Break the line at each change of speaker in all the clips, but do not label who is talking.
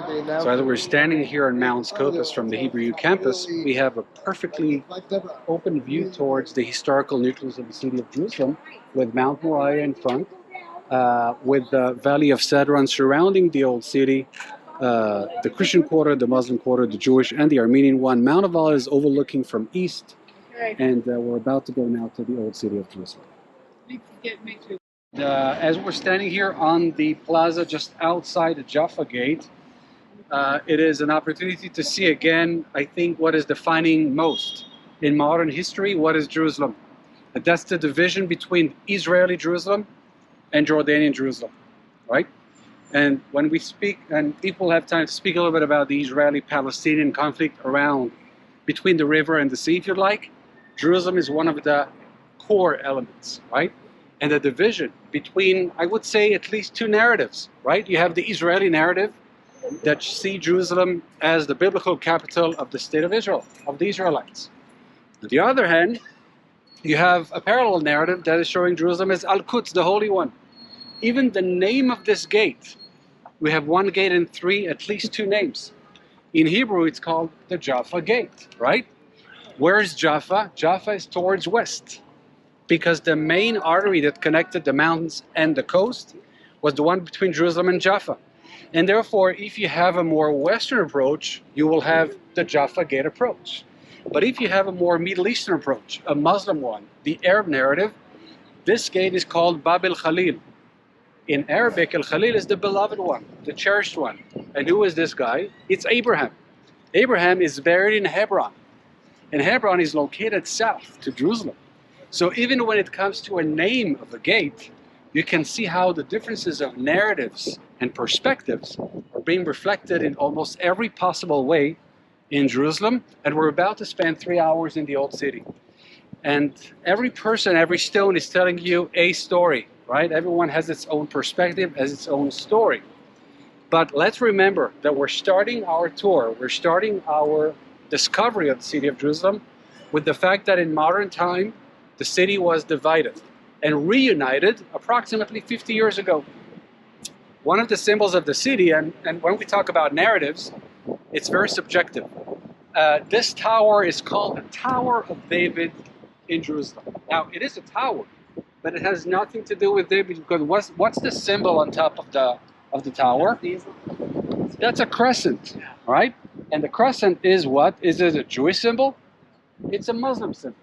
So as we're standing here on Mount Scopus from the Hebrew campus, we have a perfectly open view towards the historical nucleus of the city of Jerusalem, with Mount Moriah in front, with the Valley of Cedron surrounding the old city, the Christian quarter, the Muslim quarter, the Jewish and the Armenian one. Mount of Olives is overlooking from east, and we're about to go now to the old city of Jerusalem. As we're standing here on the plaza just outside the Jaffa Gate, it is an opportunity to see again, I think, what is defining most in modern history. What is Jerusalem? That's the division between Israeli Jerusalem and Jordanian Jerusalem, right? And when we speak, and if we'll have time to speak a little bit about the Israeli-Palestinian conflict around between the river and the sea, if you'd like, Jerusalem is one of the core elements, right? And the division between, I would say, at least two narratives, right? You have the Israeli narrative that see Jerusalem as the biblical capital of the state of Israel, of the Israelites. On the other hand, you have a parallel narrative that is showing Jerusalem as Al-Quds, the Holy One. Even the name of this gate, we have one gate and at least two names. In Hebrew, it's called the Jaffa Gate, right? Where is Jaffa? Jaffa is towards west, because the main artery that connected the mountains and the coast was the one between Jerusalem and Jaffa. And therefore, if you have a more western approach, you will have the Jaffa Gate approach. But if you have a more Middle Eastern approach, a Muslim one, the Arab narrative, this gate is called Bab al-Khalil. In Arabic, al-Khalil is the beloved one, the cherished one. And who is this guy? It's Abraham. Abraham is buried in Hebron. And Hebron is located south to Jerusalem. So even when it comes to a name of a gate, you can see how the differences of narratives and perspectives are being reflected in almost every possible way in Jerusalem. And we're about to spend 3 hours in the old city. And every person, every stone is telling you a story, right? Everyone has its own perspective, has its own story. But let's remember that we're starting our tour, we're starting our discovery of the city of Jerusalem with the fact that in modern time, the city was divided and reunited approximately 50 years ago. One of the symbols of the city, and when we talk about narratives, it's very subjective. This tower is called the Tower of David in Jerusalem. Now, it is a tower, but it has nothing to do with David, because what's the symbol on top of the tower? That's a crescent, right? And the crescent is what? Is it a Jewish symbol? It's a Muslim symbol.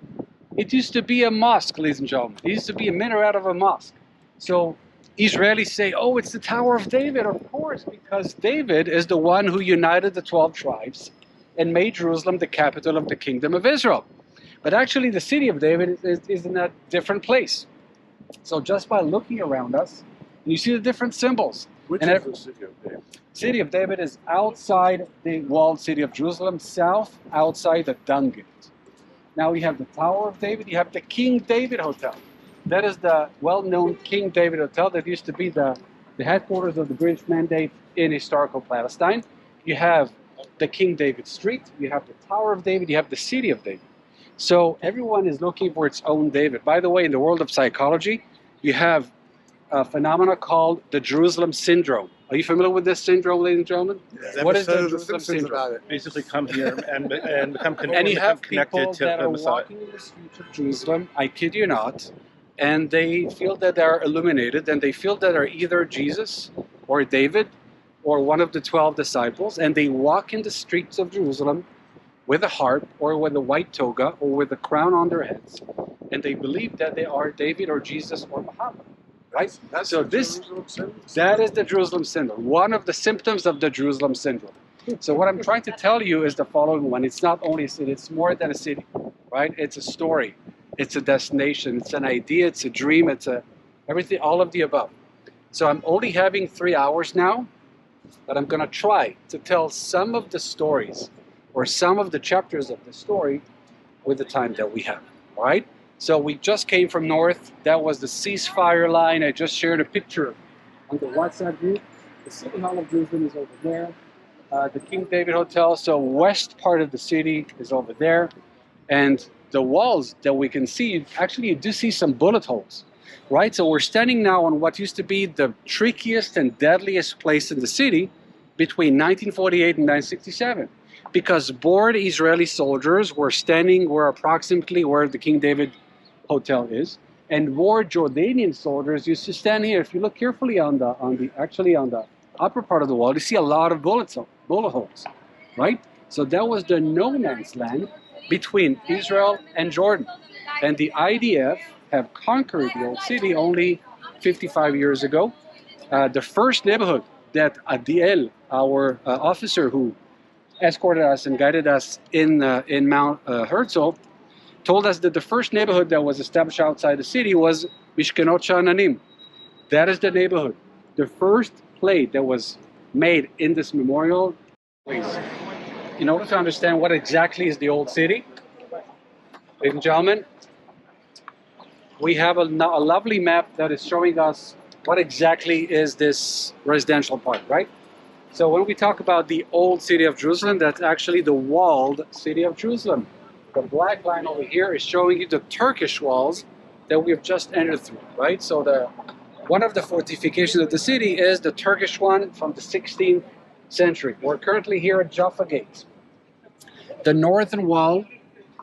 It used to be a mosque, ladies and gentlemen. It used to be a minaret of a mosque. So Israelis say, oh, it's the Tower of David. Of course, because David is the one who united the 12 tribes and made Jerusalem the capital of the kingdom of Israel. But actually, the city of David is in a different place. So just by looking around us, you see the different symbols.
Which is the city of David?
City of David is outside the walled city of Jerusalem, south, outside the Dung Gate. Now you have the Tower of David, you have the King David Hotel. That is the well-known King David Hotel that used to be the headquarters of the British Mandate in historical Palestine. You have the King David Street, you have the Tower of David, you have the City of David. So everyone is looking for its own David. By the way, in the world of psychology, you have a phenomena called the Jerusalem Syndrome. Are you familiar with this syndrome, ladies and gentlemen?
Yeah.
What is the Jerusalem Syndrome?
Basically come here and become
And you have
connected
people
to
that
the
are
Messiah.
walking in the streets of Jerusalem, I kid you not, and they feel that they're illuminated, and they feel that they're either Jesus or David or one of the 12 disciples, and they walk in the streets of Jerusalem with a harp or with a white toga or with a crown on their heads, and they believe that they are David or Jesus or Muhammad. Right? So that is the Jerusalem syndrome, one of the symptoms of the Jerusalem syndrome. So what I'm trying to tell you is the following one. It's not only a city, it's more than a city, right? It's a story, it's a destination, it's an idea, it's a dream, it's everything, all of the above. So I'm only having 3 hours now, but I'm gonna try to tell some of the stories or some of the chapters of the story with the time that we have, all right? So we just came from north. That was the ceasefire line. I just shared a picture on the WhatsApp group. The City Hall of Jerusalem is over there. The King David Hotel, so west part of the city is over there. And the walls that we can see, actually you do see some bullet holes, right? So we're standing now on what used to be the trickiest and deadliest place in the city, between 1948 and 1967 because bored Israeli soldiers were standing approximately where the King David Hotel is, and bored Jordanian soldiers used to stand here. If you look carefully on the upper part of the wall, you see a lot of bullet holes, right? So that was the no man's land between Israel and Jordan, and the IDF have conquered the old city only 55 years ago. The first neighborhood that Adiel, our officer who escorted us and guided us in Mount Herzl, told us that the first neighborhood that was established outside the city was Mishkenot Sha'ananim. That is the neighborhood. The first plate that was made in this memorial place. In order to understand what exactly is the old city, ladies and gentlemen, we have a lovely map that is showing us what exactly is this residential part, right? So when we talk about the old city of Jerusalem, that's actually the walled city of Jerusalem. The black line over here is showing you the Turkish walls that we have just entered through, right? So one of the fortifications of the city is the Turkish one from the 16th century. We're currently here at Jaffa Gate. The northern wall,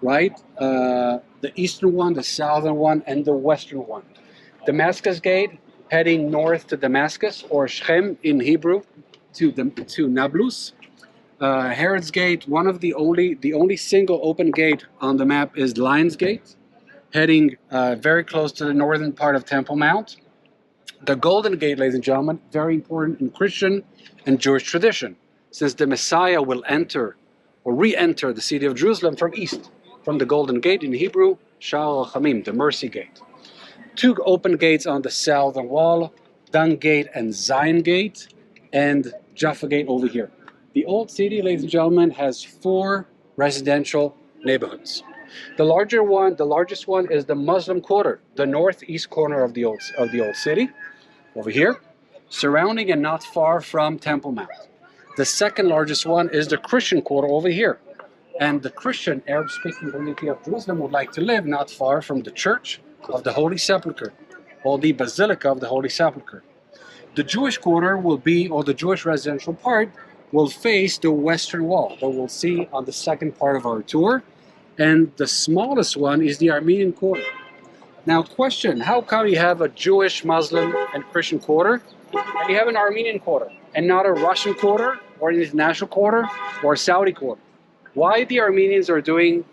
right? The eastern one, the southern one, and the western one. Damascus Gate, heading north to Damascus, or Shechem in Hebrew, to Nablus. Herod's Gate, the only single open gate on the map is Lion's Gate, heading very close to the northern part of Temple Mount. The Golden Gate, ladies and gentlemen, very important in Christian and Jewish tradition, since the Messiah will enter or re-enter the city of Jerusalem from east, from the Golden Gate in Hebrew, Sha'ar HaChamim, the Mercy Gate. Two open gates on the southern wall, Dan Gate and Zion Gate, and Jaffa Gate over here. The old city, ladies and gentlemen, has 4 residential neighborhoods. The largest one is the Muslim Quarter, the northeast corner of the old city, over here, surrounding and not far from Temple Mount. The second largest one is the Christian Quarter over here, and the Christian Arab-speaking community of Jerusalem would like to live not far from the Church of the Holy Sepulchre, or the Basilica of the Holy Sepulchre. The Jewish Quarter will be, or the Jewish residential part, will face the western wall that we'll see on the second part of our tour, and the smallest one is the Armenian Quarter. Now, question, how come you have a Jewish, Muslim, and Christian quarter, and you have an Armenian quarter, and not a Russian quarter, or an international quarter, or a Saudi quarter? Why the Armenians are doing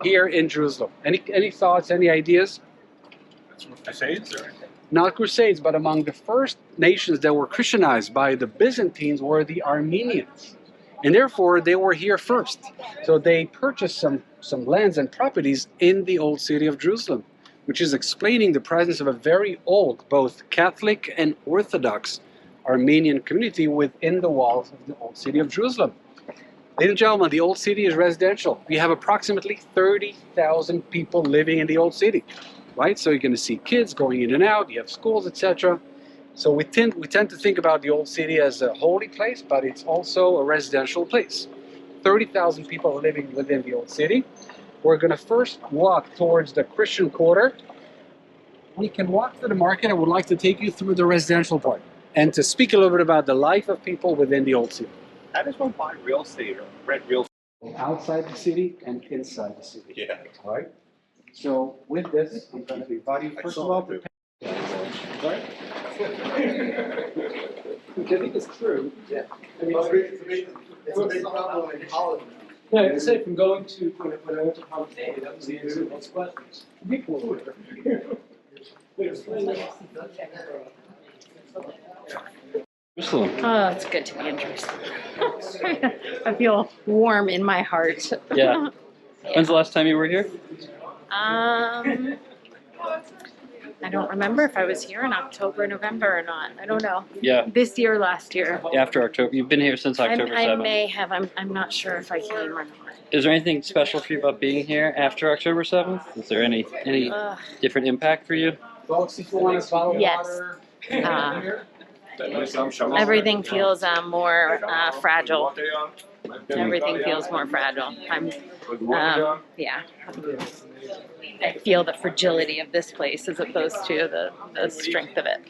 here in Jerusalem? Any thoughts, any ideas?
That's what Crusades, or?
Not Crusades, but among the first nations that were Christianized by the Byzantines were the Armenians. And therefore, they were here first. So they purchased some lands and properties in the old city of Jerusalem, which is explaining the presence of a very old, both Catholic and Orthodox Armenian community within the walls of the old city of Jerusalem. Ladies and gentlemen, the old city is residential. We have approximately 30,000 people living in the old city. Right, so you're going to see kids going in and out. You have schools, etc. So we tend to think about the old city as a holy place, but it's also a residential place. 30,000 people are living within the old city. We're going to first walk towards the Christian Quarter. We can walk to the market. I would like to take you through the residential part and to speak a little bit about the life of people within the old city.
How does one buy real estate or rent real estate?
Outside the city and inside the city.
Yeah.
All right. So with this, I'm going to invite you first of all to right? Which I think is true. Yeah. I mean, it's a big problem in college. Yeah, I say from going to when I went to college, that was the answer to most questions.
Oh, it's good to be in Jerusalem. I feel warm in my heart.
Yeah. When's the last time you were here?
I don't remember if I was here in October, November or not. I don't know.
Yeah.
This year, last year.
After October. You've been here since October 7th.
I may have. I'm not sure if I came or not.
Is there anything special for you about being here after October 7th? Is there any different impact for you?
Folks, if you want to follow
Yes.
water.
Everything feels more fragile. Everything feels more fragile. Yeah. I feel the fragility of this place as opposed to the strength of it.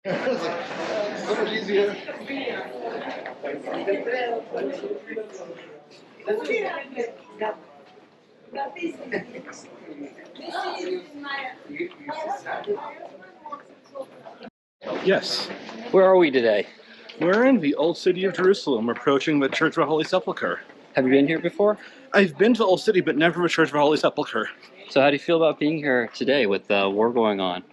It's like, so much easier.
Yes.
Where are we today?
We're in the Old City of Jerusalem, approaching the Church of the Holy Sepulchre.
Have you been here before?
I've been to the Old City, but never the Church of the Holy Sepulchre.
So how do you feel about being here today with the war going on?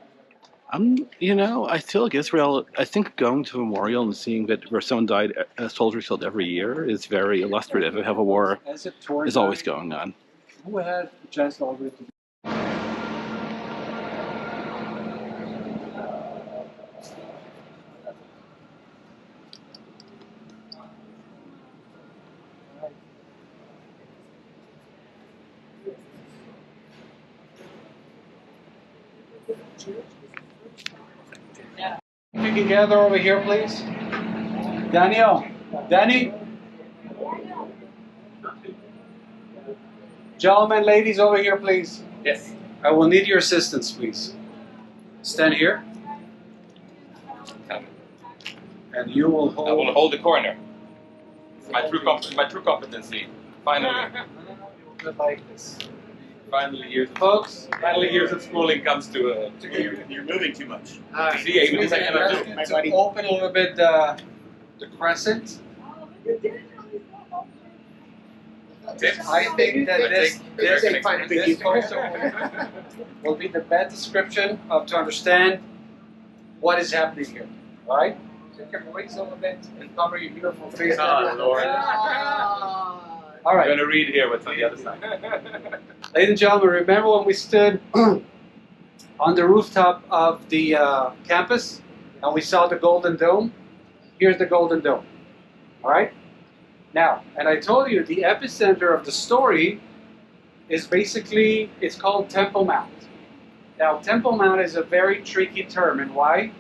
I feel like Israel, I think going to a memorial and seeing that where someone died, a soldier killed every year, is very illustrative. They have a war is always going on.
Who had a chance already to you can gather over here, please. Daniel, Danny. Gentlemen, ladies, over here, please.
Yes.
I will need your assistance, please. Stand here. And you will hold.
I will hold the corner. My true competency. Finally,
Like this.
finally years,
Folks,
finally years of schooling comes to
You're moving too much.
see, even if I cannot do.
to open a little bit the crescent.
Tips.
I think that this
This
photo will be the best description to understand what is happening here. All right? So you can raise a little bit and cover your beautiful face.
Ah, Lord.
All
I'm
right.
gonna read here what's on the other side.
Ladies and gentlemen, remember when we stood on the rooftop of the campus and we saw the Golden Dome? Here's the Golden Dome. All right? Now, and I told you the epicenter of the story is basically, it's called Temple Mount. Now, Temple Mount is a very tricky term, and why?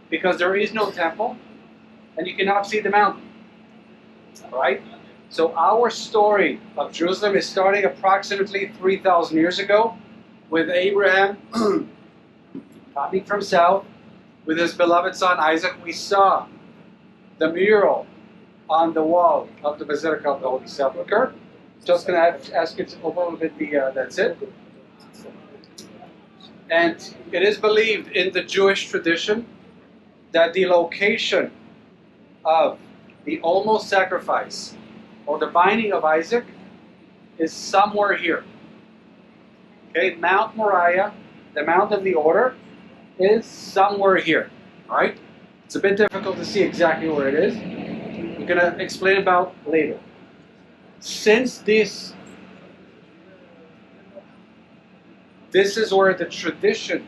Because there is no temple, and you cannot see the mountain. All right? So our story of Jerusalem is starting approximately 3,000 years ago with Abraham coming from south with his beloved son Isaac. We saw the mural on the wall of the Basilica of the Holy Sepulchre. Just going to ask you to open a little bit that's it. And it is believed in the Jewish tradition that the location of the almost sacrifice or the binding of Isaac is somewhere here. Okay, Mount Moriah, the Mount of the Order, is somewhere here. All right? It's a bit difficult to see exactly where it is. We're going to explain about later. Since this is where the tradition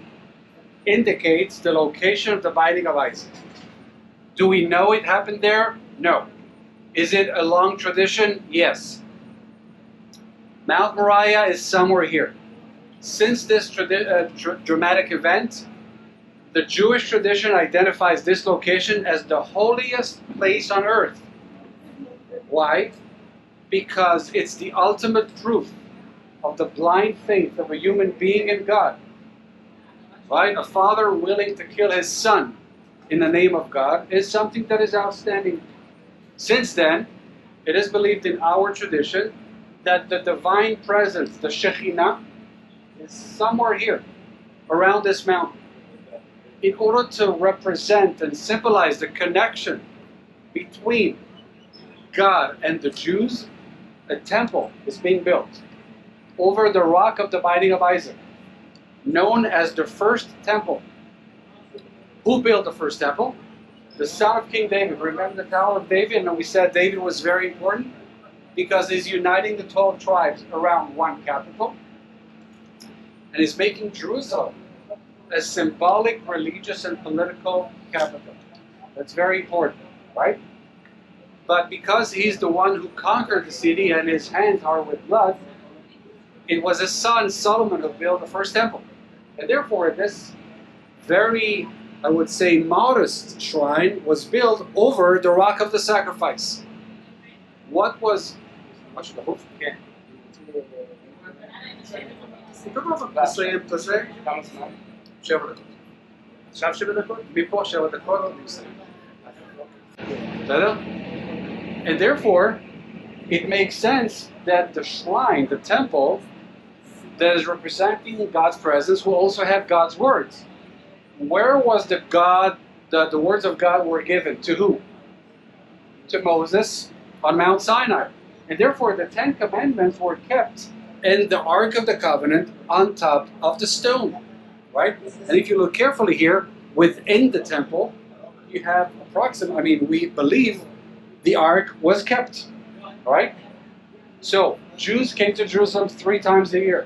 indicates the location of the binding of Isaac. Do we know it happened there? No. Is it a long tradition? Yes. Mount Moriah is somewhere here. Since this dramatic event, the Jewish tradition identifies this location as the holiest place on earth. Why? Because it's the ultimate proof of the blind faith of a human being in God. Right? A father willing to kill his son in the name of God is something that is outstanding. Since then, it is believed in our tradition that the divine presence, the Shekhinah, is somewhere here, around this mountain. In order to represent and symbolize the connection between God and the Jews, a temple is being built over the rock of the binding of Isaac, known as the first temple. Who built the first temple? The son of King David. Remember the Tower of David? And we said David was very important because he's uniting the 12 tribes around one capital. And he's making Jerusalem a symbolic, religious, and political capital. That's very important, right? But because he's the one who conquered the city and his hands are with blood, it was his son Solomon who built the first temple. And therefore this very, I would say, modest shrine was built over the rock of the sacrifice. What was... עכשיו 7 דקות? מפה 7 דקות, אני מסיים. בסדר? And therefore, it makes sense that the shrine, the temple, that is representing God's presence will also have God's words. Where was the words of God were given? To who? To Moses on Mount Sinai. And therefore the 10 Commandments were kept in the Ark of the Covenant on top of the stone. Right? And if you look carefully here, within the temple, you have we believe the Ark was kept. Right? So, Jews came to Jerusalem 3 times a year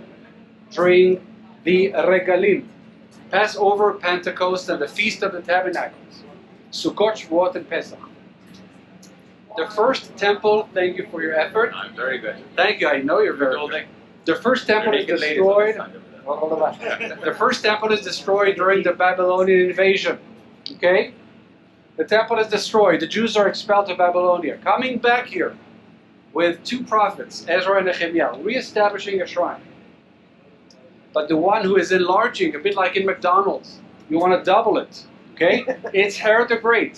during the Regalim, Passover, Pentecost, and the Feast of the Tabernacles, Sukkot, Shavuot, and Pesach. The first temple, thank you for your effort.
I'm very good.
Thank you, I know you're very good. The first temple is destroyed. The first temple is destroyed during the Babylonian invasion. Okay? The temple is destroyed. The Jews are expelled to Babylonia. Coming back here with 2 prophets, Ezra and Nehemiah, reestablishing a shrine. But the one who is enlarging, a bit like in McDonald's, you want to double it. Okay? It's Herod the Great.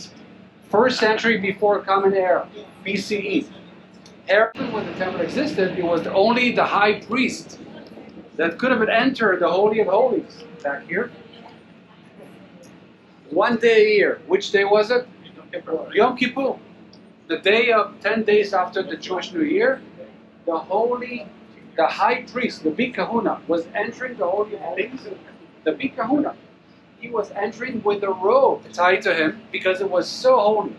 1st century before Common Era, BCE. Herod, when the temple existed, it was only the high priest that could have entered the Holy of Holies. Back here. 1 day a year. Which day was it? Yom Kippur. The day of 10 days after the Jewish New Year, the high priest, the Big Kahuna, was entering the Holy of Holies. The Big Kahuna. He was entering with a robe tied to him because it was so holy,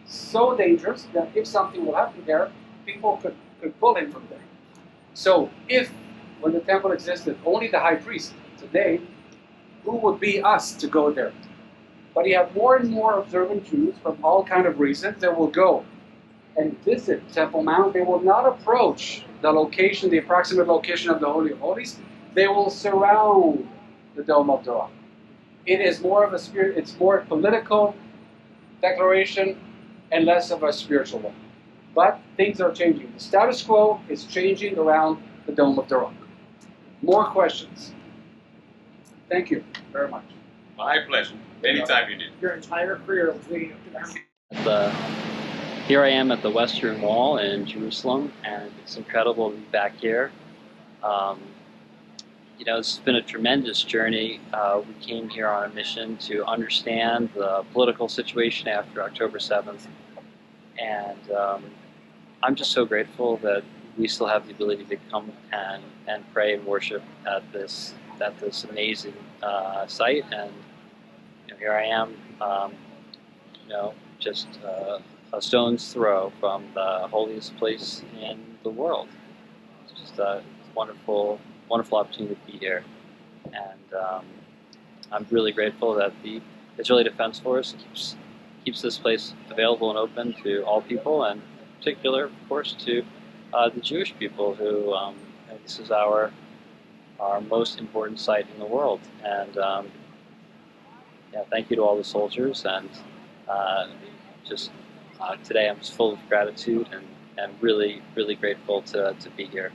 so dangerous that if something will happen there, people could pull him from there. So if, when the temple existed, only the high priest, today, who would be us to go there? But you have more and more observant Jews from all kinds of reasons that will go and visit Temple Mount. They will not approach the location, the approximate location of the Holy of Holies. They will surround the Dome of the Rock. It is more of a it's more political declaration and less of a spiritual one. But things are changing. The status quo is changing around the Dome of the Rock. More questions? Thank you very much.
My pleasure. Anytime you need.
Your entire career leading up to that.
Here I am at the Western Wall in Jerusalem, and it's incredible to be back here. It's been a tremendous journey. We came here on a mission to understand the political situation after October 7th, and I'm just so grateful that we still have the ability to come and pray and worship at this amazing site. And here I am, just a stone's throw from the holiest place in the world. It's just a wonderful opportunity to be here, and I'm really grateful that the Israeli Defense Force keeps this place available and open to all people, and in particular, of course, to the Jewish people who this is our most important site in the world. And thank you to all the soldiers, and today I'm just full of gratitude and really, really grateful to be here.